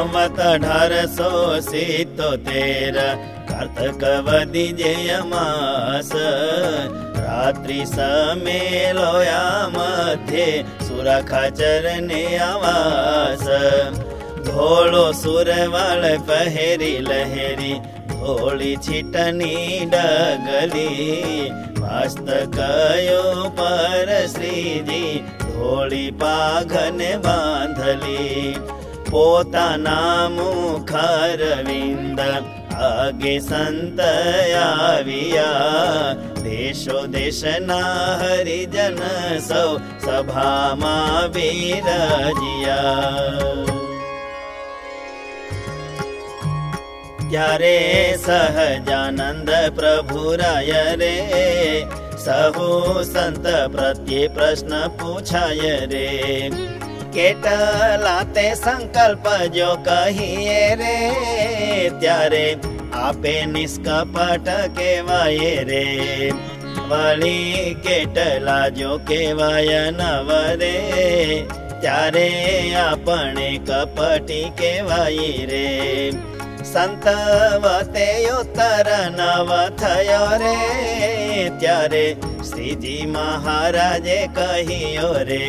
સંવત 1877 કાર્તક વદી જય માસ રાત્રિ સમેલોયા મધ્યે સુરખાચર ને આવાસ ધોળો સુરવાળ પહેરી લહેરી ધોળી છીટની ડગલી મસ્તકયો પર શ્રીજી ધોળી પાઘન બાંધલી પોતાના મુખરવિંદ આગે સંત આવ્યા દેશો દેશના હરિજન સૌ સભામાં બિરાજ્યા ત્યારે સહજાનંદ પ્રભુરાય રે સહુ સંત પ્રત્યે પ્રશ્ન પૂછાય રે કેટલા તે સંકલ્પ જો કહીએ રે ત્યારે આપે નિષ્કપટ કહેવાય રે વળી કેટલા જો કહેવાય નવ રે ત્યારે આપણે કપટી કહેવાય રે સંત વતે ઉત્તર નવ થયો રે ત્યારે શ્રીજી મહારાજે કહ્યો રે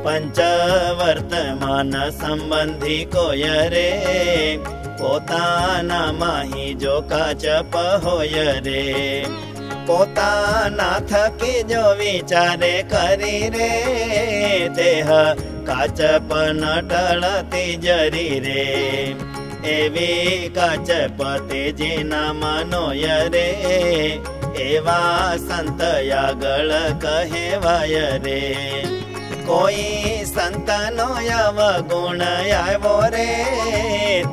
પંચવર્તમાન સંબંધી કોય રે પોતાના માહી જો કાચપ હોય રે પોતાના થકી જો વિચારે કરી રે દેહ કાચપ ન ટળતી જરી રે એવી કાચપ તેજીના મનોય રે એવા સંત આગળ કહેવાય રે કોઈ સંતનો અવગુણ આવ્યો રે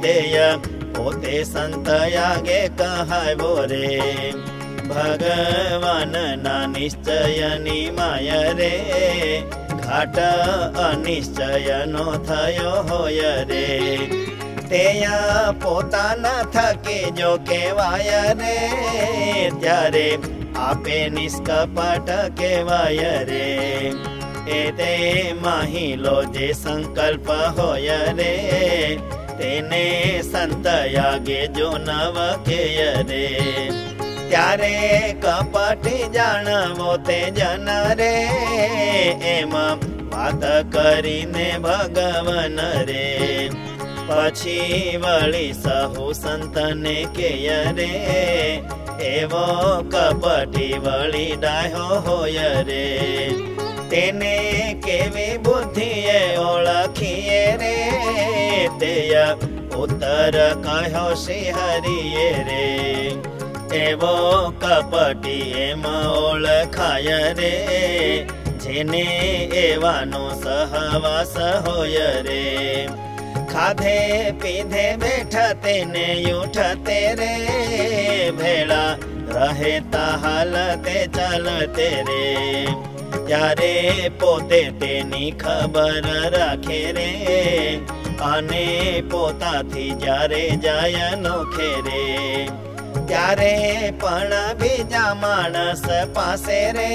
તેય પોતે સંત આગે કહાવ્યો રે ભગવાનના નિશ્ચયની માય રે ઘાટ અનિશ્ચયનો થયો હોય રે તેયા પોતાના થકી જો કહેવાય રે ત્યારે આપે નિષ્કપટ કહેવાય રે એ તે માહિલો જે સંકલ્પ હોય રે તેને સંત આગે જો નવ કેય રે ત્યારે કપટી જાણવો તે જન રે એમાં વાત કરીને ભગવાન રે પછી વળી સહુ સંતને કેય રે એવો કપટી વળી ડાહ્યો હોય રે તેને કેવી બુદ્ધિએ ઓળખીએ રે તેય ઉત્તર કહ્યો શ્રી હરિએ રે એવો કપટી એમાં ઓળખાય રે જેને એવાનો સહવાસ હોય રે ખાધે પીધે બેઠા તેને ઉઠતે રે ભેળા રહેતા હાલતે ચાલતે રે ત્યારે પોતે તેની ખબર રાખે રે અને પોતાથી જ્યારે જાય નોખે રે ત્યારે પણ બીજા માણસ પાસે રે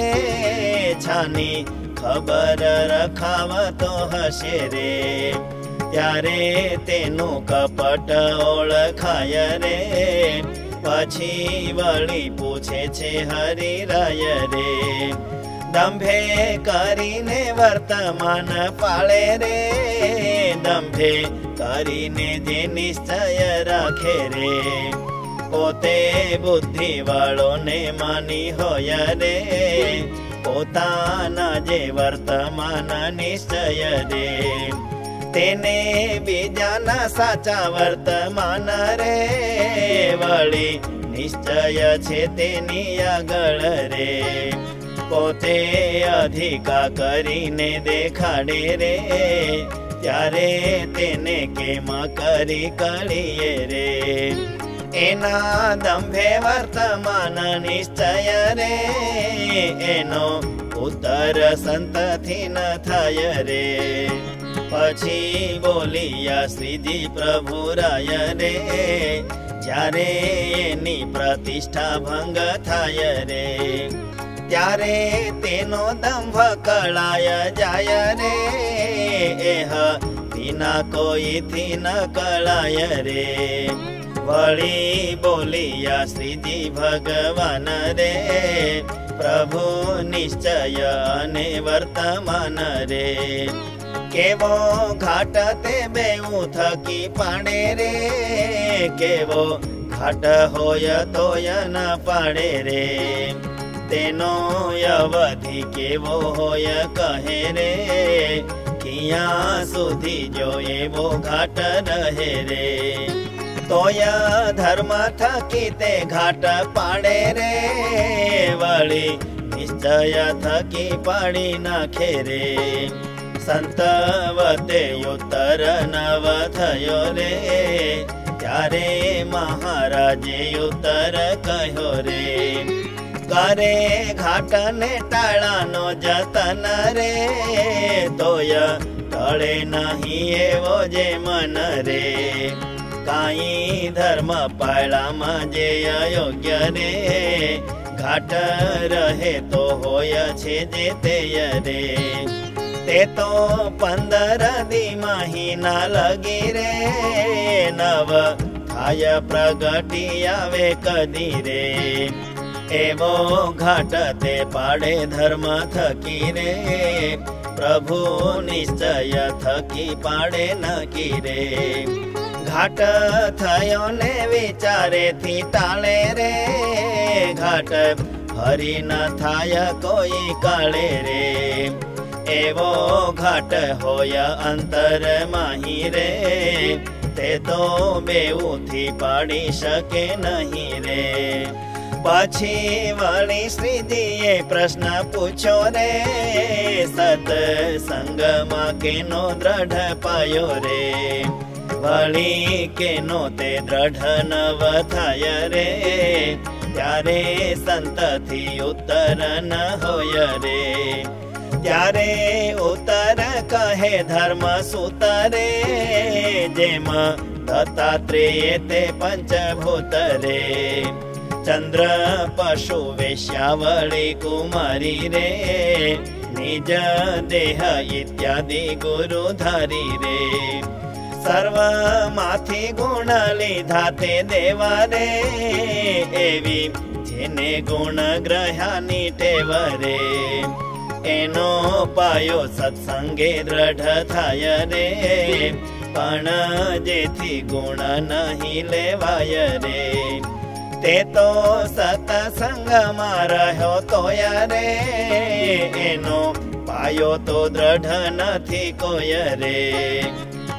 છાની ખબર રખાવતો હશે રે ત્યારે તેનું કપટ ઓળખાય રે પછી વળી પૂછે છે હરિરાય રે દંભે કરીને વર્તમાન પાળે રે દંભે કરીને જે નિશ્ચય રાખે રે પોતે બુદ્ધિ વાળોને માની હોય રે પોતાના જે વર્તમાન નિશ્ચય રે તેને બીજાના સાચા વર્તમાન રે વળી નિશ્ચય છે તેની આગળ રે પોતે અધિકા કરીને દેખાડે રે ત્યારે તેને કેમ કરી કળીએ રે એના દંભે વર્તમાન નિશ્ચય રે એનો ઉત્તર સંતથી ન થાય રે પછી બોલિયા શ્રીજી પ્રભુરાય રે જ્યારે એની પ્રતિષ્ઠા ભંગ થાય રે ત્યારે તેનો દંભ કળાય જાય રે એહ વિના કોઈથી ન કળાય રે. વળી બોલિયા શ્રીજી ભગવાન રે, પ્રભુ નિશ્ચય અને વર્તમાન રે. કેવો ઘાટ તે બેઉ થકી પાડે રે, કેવો ઘાટ હોય તોય ન પાડે રે. તેનો અવધિ કેવો હોય કહે રે, ક્યાં સુધી જો એવો ઘાટ રહે રે. તોય ધર્મ થકી તે ઘાટ પાડે રે, વળી નિશ્ચય થકી પાડી નાખે રે. સંત વતે ઉત્તર નવ થયો રે, ત્યારે મહારાજે ઉત્તર કહ્યો રે. કરે ઘાટ ને ટાળાનો જતન રે, તોય ટળે નહીં એવો જે મન રે. કાંઈ ધર્મ પાળામાં જે અયોગ્ય રે, ઘાટ રહે તો હોય છે જે તે રે. તે તો 15 દી મહિના લગી રે, નવ થાય પ્રગટી આવે કદી રે. એવો ઘાટ તે પાડે ધર્મ થકી રે, પ્રભુ નિશ્ચય થકી પાડે નકી રે. ઘાટ થયો ને વિચારેથી ટાળે રે, ઘાટ હરી ન થાય કોઈ કાળે રે. એવો ઘાટ હોય અંતર માહી રે, તે તો બેઉથી પાડી શકે નહીં રે. પછી વળી શ્રીજીએ પ્રશ્ન પૂછ્યો રે, સત્સંગમાં કેનો દ્રઢ પાયો રે. વળી કેનો તે દ્રઢ નવ થાય રે, ત્યારે સંતથી ઉત્તર ન હોય રે. ત્યારે ઉત્તર કહે ધર્મ સૂતરે, જેમ દત્તાત્રેય તે પંચભૂત રે. ચંદ્ર પશુ વેશ્યાવળી કુમારી રે, નિજ દેહ ઇત્યાદિ ગુરુ ધારી રે. સર્વ માંથી ગુણ લીધા તે દેવા રે, એવી જેને ગુણ ગ્રહ્યાની ટેવ રે. એનો પાયો સત્સંગે દ્રઢ થાય રે, પણ જેથી ગુણ નહીં લેવાય રે. તે તો સત્સંગમાં રહ્યો તોય રે, એનો પાયો તો દ્રઢ નથી કોઈ રે.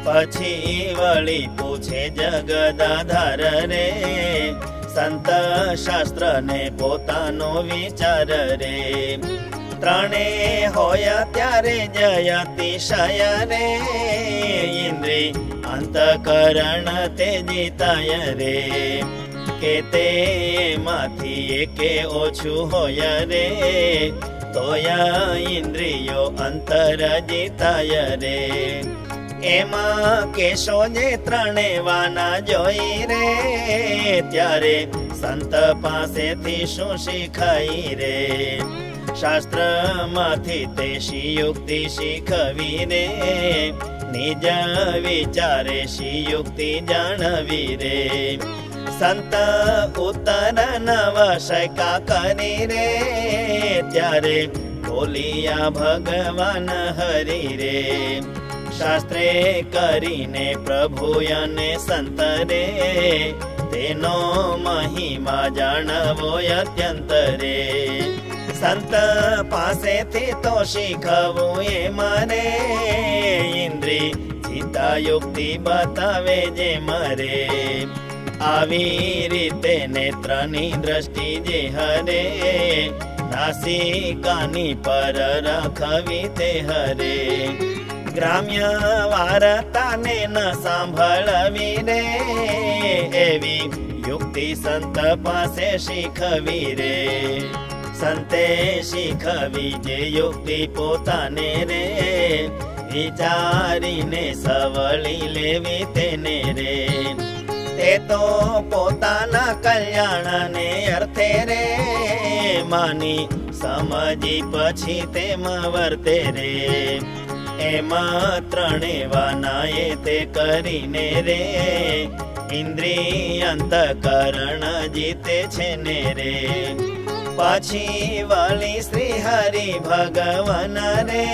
પછી વળી પૂછે જગદાધાર રે, સંત શાસ્ત્ર ને પોતાનો વિચાર રે. ત્રણે હોય ત્યારે જય અતિશય રે, ઇન્દ્રિય અંતકરણ તે જીતાય રે. કે તે માંથી એકે ઓછું હોય રે, તોય ઇન્દ્રિયો અંતર જીતાય રે. એમાં કેશો જે ત્રણે વાના જોઈ રે, ત્યારે સંત પાસેથી શું શીખાય રે. શાસ્ત્ર માંથી તે યુક્તિ શીખવી રે, નિજ વિચારે યુક્તિ જાણવી રે. સંત ઉત્તર નવ શંકા કરી રે, ત્યારે બોલિયા ભગવાન હરી રે. શાસ્ત્રે કરીને પ્રભુ અને સંત રે, તેનો મહિમા જાણવો અત્યંત રે. સંત પાસેથી તો શીખવું એ મારે, ઇન્દ્રિય જીતા યુક્તિ બતાવે જે મરે. આવી રીતે નેત્રની દ્રષ્ટિ જે હરે, નાસિકાની પર રાખવી તે હરે. ગ્રામ્ય વાર્તાને ન સાંભળવી રે, એવી યુક્તિ સંત પાસે શીખવી રે. સંતે શીખવી જે યુક્તિ પોતાને રે, વિચારીને સવળી લેવી તેને રે. તે તો પોતાના કલ્યાણને અર્થે રે, માની સમજી પછી તેમાં વર્તે રે. એમાં ત્રણે વાનાએ તે કરીને રે ઇન્દ્રિય અંતઃકરણ જીતે છે ને રે પાછી વાલી શ્રી હરિ ભગવાન રે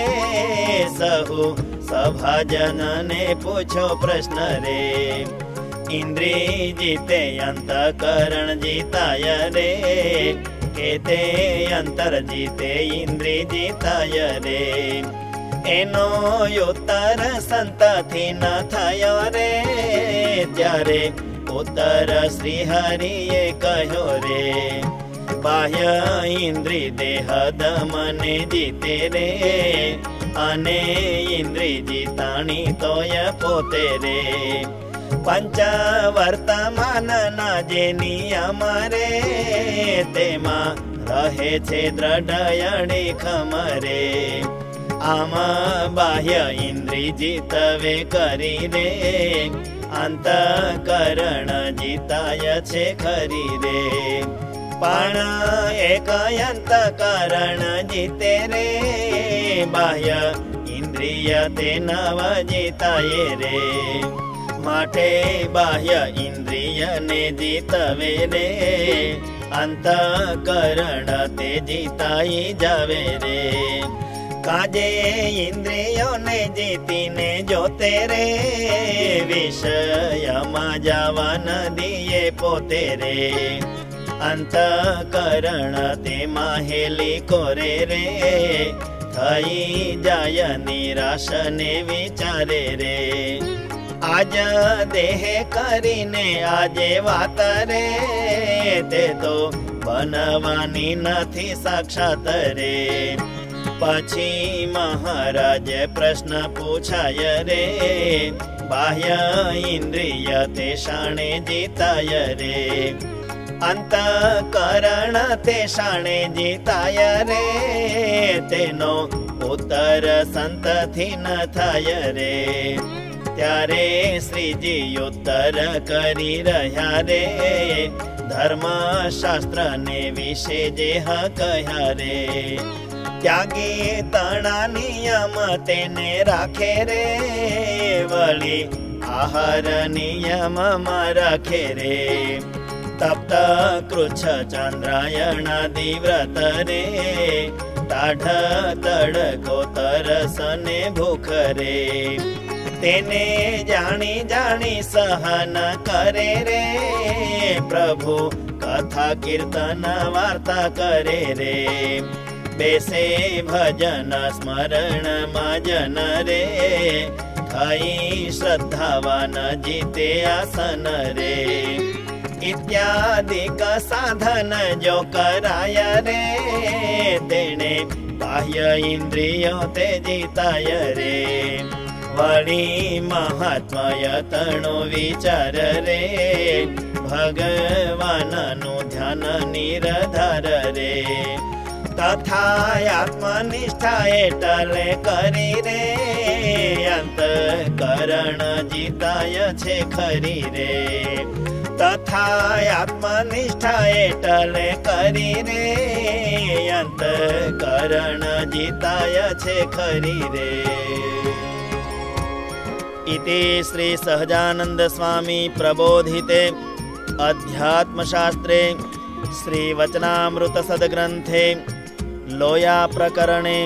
સહુ સભાજનને પૂછો પ્રશ્ન રે ઇન્દ્રિય જીતે અંતઃકરણ જીતાય રે કે તે અંતર જીતે ઇન્દ્રિય જીતાય રે એનો ઉત્તર સંતથી ન થયો રે ત્યારે ઉત્તર શ્રી હરિએ કહ્યો રે બાહ્ય ઇન્દ્રિય દેહ દમને જીતે રે અને ઇન્દ્રિય જીતાણી તોય પોતે રે પંચ વર્તમાનના જે નિયમ રે તેમાં રહે છે દ્રઢ અડીખમ રે આમાં બાહ્ય ઇન્દ્રિય જીતવે કરી રે અંતઃકરણ જીતાય છે ખરી રે પણ એક અંતઃકરણ જીતે રે બાહ્ય ઇન્દ્રિય તે નવ જીતાય રે માટે બાહ્ય ઇન્દ્રિયને જીતવે રે અંતઃકરણ તે જીતાઈ જાવે રે કાજે ઇન્દ્રિયોને જીતીને જોતે રે વિષયમાં જવા ન દિયે પોતે રે અંતઃકરણ તેમાં હેલી કોરે રે થઈ જાય નિરાશ ને વિચારે રે આજ દેહ કરીને આજે વાત રે તે તો બનવાની નથી સાક્ષાત રે પછી મહારાજ પ્રશ્ન પૂછાય રે બાહ્ય ઇન્દ્રિય તે શાણે જીતાય રે અંતઃકરણ તે શાણે જીતાય રે તેનો ઉત્તર સંતથી ન થાય રે ત્યારે શ્રીજી ઉત્તર કરી રહ્યા રે ધર્મશાસ્ત્ર ને વિશે જે કહ્યા રે ત્યાગી તણા નિયમ તેને રાખે રે વળી આહાર નિયમમાં રાખે રે તપ્ત કૃચ્છ ચંદ્રાયણાદિ વ્રત રે ટાઢ તડકો તરસ ને ભૂખ રે તેને જાણી જાણી સહન કરે રે પ્રભુ કથા કીર્તન વાર્તા કરે રે બેસે ભજન સ્મરણ માં જન રે થઈ શ્રદ્ધાવાન જીતે આસન રે ઇત્યાદિક સાધન જો કરાય રે તેણે બાહ્ય ઇન્દ્રિયો તે જીતાય રે વળી મહાત્મય તણો વિચાર રે ભગવાનનું ધ્યાન નિરધાર રે તથા આત્મનિષ્ઠા એટલે કરી રે અંતઃકરણ જીતાય છે ખરી રે તથા આત્મનિષ્ઠા એટલે કરી રે અંતઃકરણ જીતાય છે ખરી રે इति श्री सहजानंद स्वामी प्रबोधिते अध्यात्मशास्त्रे श्री वचनामृत सद्ग्रंथे लोया प्रकरणे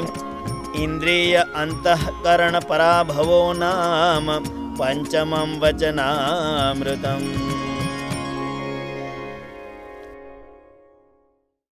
इंद्रिय अंतःकरण पराभवो नाम पंचमं वचनामृतम्।